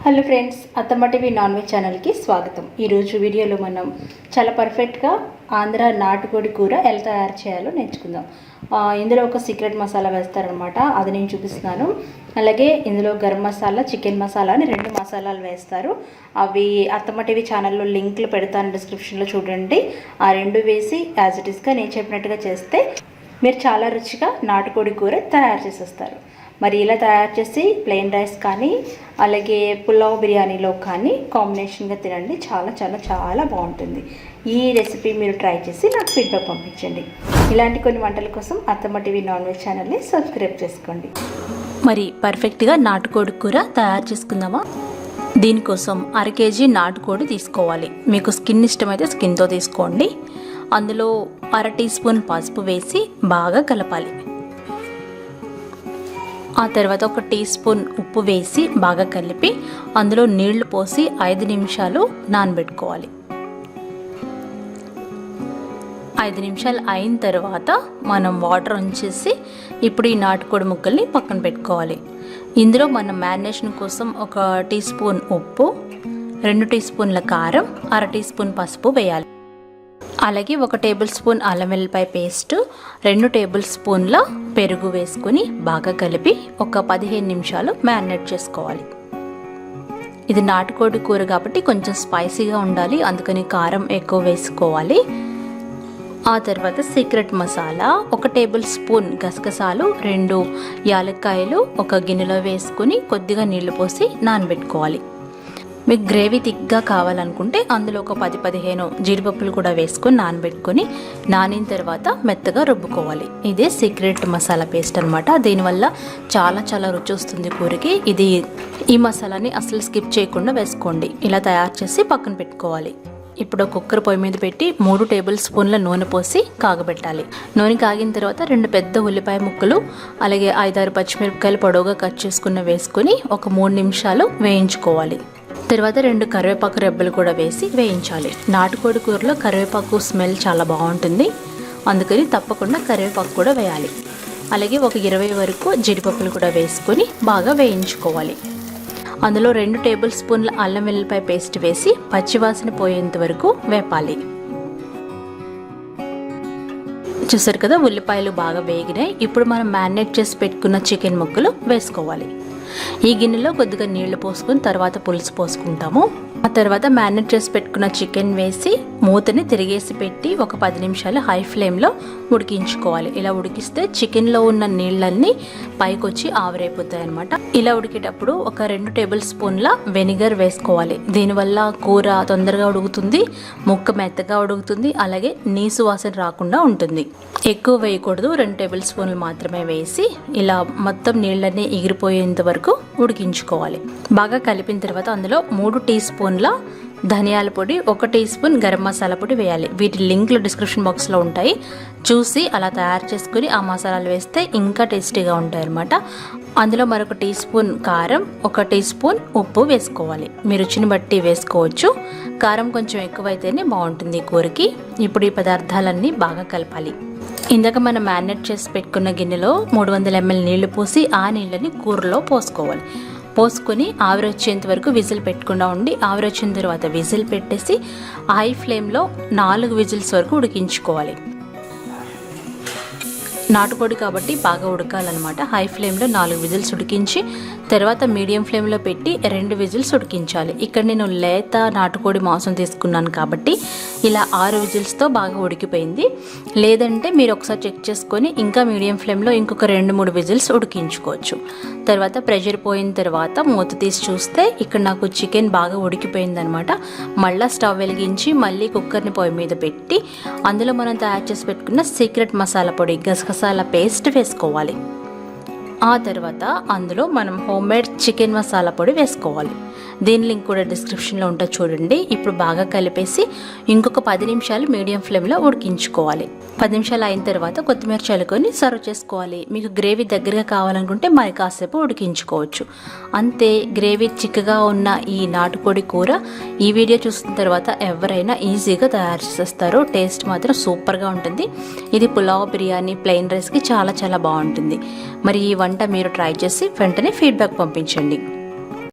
Hello friends, అత్తమ్మ TV non veg ఛానల్కి స్వాగతం. ఈరోజు వీడియోలో మనం చాలా పర్ఫెక్ట్గా ఆంధ్ర నాటుకోడి కూర ఎలా తయారు చేయాలో నేర్చుకుందాం. ఇందులో ఒక సీక్రెట్ మసాలా వేస్తారనమాట, అది నేను చూపిస్తున్నాను. అలాగే ఇందులో గరం మసాలా, చికెన్ మసాలా అని 2 మసాలాలు వేస్తారు. అవి అత్తమ్మ టీవీ ఛానల్లో లింక్లు పెడతాను, డిస్క్రిప్షన్లో చూడండి. ఆ 2 వేసి యాజ్ ఇట్ ఈస్గా నేను చెప్పినట్టుగా చేస్తే మీరు చాలా రుచిగా నాటుకోడి కూర తయారు చేసేస్తారు. మరి ఇలా తయారు చేసి ప్లెయిన్ రైస్ కానీ అలాగే పులావ్ బిర్యానీలో కానీ కాంబినేషన్గా తినండి. చాలా చాలా చాలా బాగుంటుంది. ఈ రెసిపీ మీరు ట్రై చేసి నాకు ఫీడ్బ్యాక్ పంపించండి. ఇలాంటి కొన్ని వంటల కోసం అత్తమ్మ టీవీ నాన్ వెజ్ ఛానల్ని సబ్స్క్రైబ్ చేసుకోండి. మరి పర్ఫెక్ట్గా నాటుకోడి కూర తయారు చేసుకుందామా? దీనికోసం 1/2 kg నాటుకోడి తీసుకోవాలి. మీకు స్కిన్ ఇష్టమైతే స్కిన్తో తీసుకోండి. అందులో 1/2 టీ స్పూన్ పసుపు వేసి బాగా కలపాలి. ఆ తర్వాత 1 టీ స్పూన్ ఉప్పు వేసి బాగా కలిపి అందులో నీళ్లు పోసి 5 నిమిషాలు నానబెట్టుకోవాలి. 5 నిమిషాలు అయిన తర్వాత మనం వాటర్ ఉంచేసి ఇప్పుడు ఈ నాటుకోడి ముక్కల్ని పక్కన పెట్టుకోవాలి. ఇందులో మనం మ్యారినేషన్ కోసం 1 టీ స్పూన్ ఉప్పు, 2 టీ స్పూన్ల కారం, 1/2 టీ స్పూన్ పసుపు వేయాలి. అలాగే 1 టేబుల్ స్పూన్ అల్లం వెల్లిపాయ పేస్ట్, 2 టేబుల్ స్పూన్ల పెరుగు వేసుకుని బాగా కలిపి ఒక 15 నిమిషాలు మ్యారినేట్ చేసుకోవాలి. ఇది నాటుకోడి కూర కాబట్టి కొంచెం స్పైసీగా ఉండాలి, అందుకని కారం ఎక్కువ వేసుకోవాలి. ఆ తర్వాత సీక్రెట్ మసాలా 1 టేబుల్ స్పూన్ గసగసాలు, 2 యాలక్కాయలు ఒక గిన్నెలో వేసుకుని కొద్దిగా నీళ్లు పోసి నానబెట్టుకోవాలి. మీకు గ్రేవీ థిక్గా కావాలనుకుంటే అందులో ఒక 10-15 జీడిపప్పులు కూడా వేసుకొని నానబెట్టుకొని నానిన తర్వాత మెత్తగా రుబ్బుకోవాలి. ఇదే సీక్రెట్ మసాలా పేస్ట్ అనమాట. దీనివల్ల చాలా చాలా రుచి వస్తుంది కూరకి. ఈ మసాలాని అసలు స్కిప్ చేయకుండా వేసుకోండి. ఇలా తయారు చేసి పక్కన పెట్టుకోవాలి. ఇప్పుడు కుక్కర్ పొయ్యి మీద పెట్టి 3 టేబుల్ స్పూన్ల నూనె పోసి కాగబెట్టాలి. నూనె కాగిన తర్వాత 2 పెద్ద ఉల్లిపాయ ముక్కలు అలాగే 5-6 పచ్చిమిరపకాయలు పొడవుగా కట్ చేసుకున్న వేసుకొని ఒక 3 నిమిషాలు వేయించుకోవాలి. తర్వాత 2 కరివేపాకు రెబ్బలు కూడా వేసి వేయించాలి. నాటుకోడి కూరలో కరివేపాకు స్మెల్ చాలా బాగుంటుంది, అందుకని తప్పకుండా కరివేపాకు కూడా వేయాలి. అలాగే ఒక 20 వరకు జీడిపప్పులు కూడా వేసుకొని బాగా వేయించుకోవాలి. అందులో 2 టేబుల్ స్పూన్ల అల్లం వెల్లిపాయ పేస్ట్ వేసి పచ్చివాసన పోయేంత వరకు వేపాలి. చూసారు కదా, ఉల్లిపాయలు బాగా వేగినాయి. ఇప్పుడు మనం మ్యారినేట్ చేసి పెట్టుకున్న చికెన్ ముక్కలు వేసుకోవాలి. ఈ గిన్నెలో కొద్దిగా నీళ్లు పోసుకుని తర్వాత పులుసు పోసుకుంటాము. ఆ తర్వాత మ్యారినేట్ చేసి పెట్టుకున్న చికెన్ వేసి మూతని తిరిగేసి పెట్టి ఒక 10 నిమిషాలు హై ఫ్లేమ్లో ఉడికించుకోవాలి. ఇలా ఉడికిస్తే చికెన్లో ఉన్న నీళ్ళన్నీ పైకి వచ్చి ఆవిరైపోతాయి అన్నమాట. ఇలా ఉడికేటప్పుడు ఒక 2 టేబుల్ స్పూన్ల వెనిగర్ వేసుకోవాలి. దీనివల్ల కూర తొందరగా ఉడుకుతుంది, ముక్క మెత్తగా ఉడుకుతుంది, అలాగే నీసు వాసన రాకుండా ఉంటుంది. ఎక్కువ వేయకూడదు, 2 టేబుల్ స్పూన్లు మాత్రమే వేసి ఇలా మొత్తం నీళ్ళన్నీ ఎగిరిపోయేంత వరకు ఉడికించుకోవాలి. బాగా కలిపిన తర్వాత అందులో 3 టీ స్పూన్ల ధనియాల పొడి, 1 టీ స్పూన్ గరం మసాలా పొడి వేయాలి. వీటి లింక్లు డిస్క్రిప్షన్ బాక్స్లో ఉంటాయి, చూసి అలా తయారు చేసుకుని ఆ మసాలాలు వేస్తే ఇంకా టేస్టీగా ఉంటాయి అన్నమాట. అందులో మరొక టీ స్పూన్ కారం, 1 టీ స్పూన్ ఉప్పు వేసుకోవాలి. మీ రుచిని బట్టి వేసుకోవచ్చు. కారం కొంచెం ఎక్కువైతేనే బాగుంటుంది కూరకి. ఇప్పుడు ఈ పదార్థాలన్నీ బాగా కలపాలి. ఇందాక మనం మ్యారినేట్ చేసి పెట్టుకున్న గిన్నెలో 300 ml నీళ్లు పోసి ఆ నీళ్ళని కూరలో పోసుకోవాలి. పోసుకొని ఆవిరి వచ్చేంత వరకు విజిల్ పెట్టకుండా ఉండి ఆవిరి వచ్చిన తర్వాత విజిల్ పెట్టేసి హై ఫ్లేమ్లో 4 విజిల్స్ వరకు ఉడికించుకోవాలి. నాటుకోడి కాబట్టి బాగా ఉడకాలన్నమాట. హై ఫ్లేమ్లో 4 విజిల్స్ ఉడికించి తర్వాత మీడియం ఫ్లేమ్లో పెట్టి 2 విజిల్స్ ఉడికించాలి. ఇక్కడ నేను లేత నాటుకోడి మాంసం తీసుకున్నాను కాబట్టి ఇలా 6 విజిల్స్తో బాగా ఉడికిపోయింది. లేదంటే మీరు ఒకసారి చెక్ చేసుకొని ఇంకా మీడియం ఫ్లేమ్లో ఇంకొక 2-3 విజిల్స్ ఉడికించుకోవచ్చు. తర్వాత ప్రెషర్ పోయిన తర్వాత మూత తీసి చూస్తే ఇక్కడ నాకు చికెన్ బాగా ఉడికిపోయిందనమాట. మళ్ళీ స్టవ్ వెలిగించి మళ్ళీ కుక్కర్ని పొయ్యి మీద పెట్టి అందులో మనం తయారు చేసి పెట్టుకున్న సీక్రెట్ మసాలా పొడి గసగసాల పేస్ట్ వేసుకోవాలి. ఆ తర్వాత అందులో మనం హోమ్మేడ్ చికెన్ మసాలా పొడి వేసుకోవాలి. దీని లింక్ కూడా డిస్క్రిప్షన్లో ఉంటుంది, చూడండి. ఇప్పుడు బాగా కలిపేసి ఇంకొక 10 నిమిషాలు మీడియం ఫ్లేమ్లో ఉడికించుకోవాలి. 10 నిమిషాలు అయిన తర్వాత కొత్తిమీర చల్లుకొని సర్వ్ చేసుకోవాలి. మీకు గ్రేవీ దగ్గరగా కావాలనుకుంటే మరి కాసేపు ఉడికించుకోవచ్చు. అంతే, గ్రేవీ చిక్కగా ఉన్న ఈ నాటుకోడి కూర ఈ వీడియో చూసిన తర్వాత ఎవరైనా ఈజీగా తయారు చేసేస్తారు. టేస్ట్ మాత్రం సూపర్గా ఉంటుంది. ఇది పులావ్, బిర్యానీ, ప్లెయిన్ రైస్కి చాలా చాలా బాగుంటుంది. మరి ఈ వంట మీరు ట్రై చేసి వెంటనే ఫీడ్బ్యాక్ పంపించండి.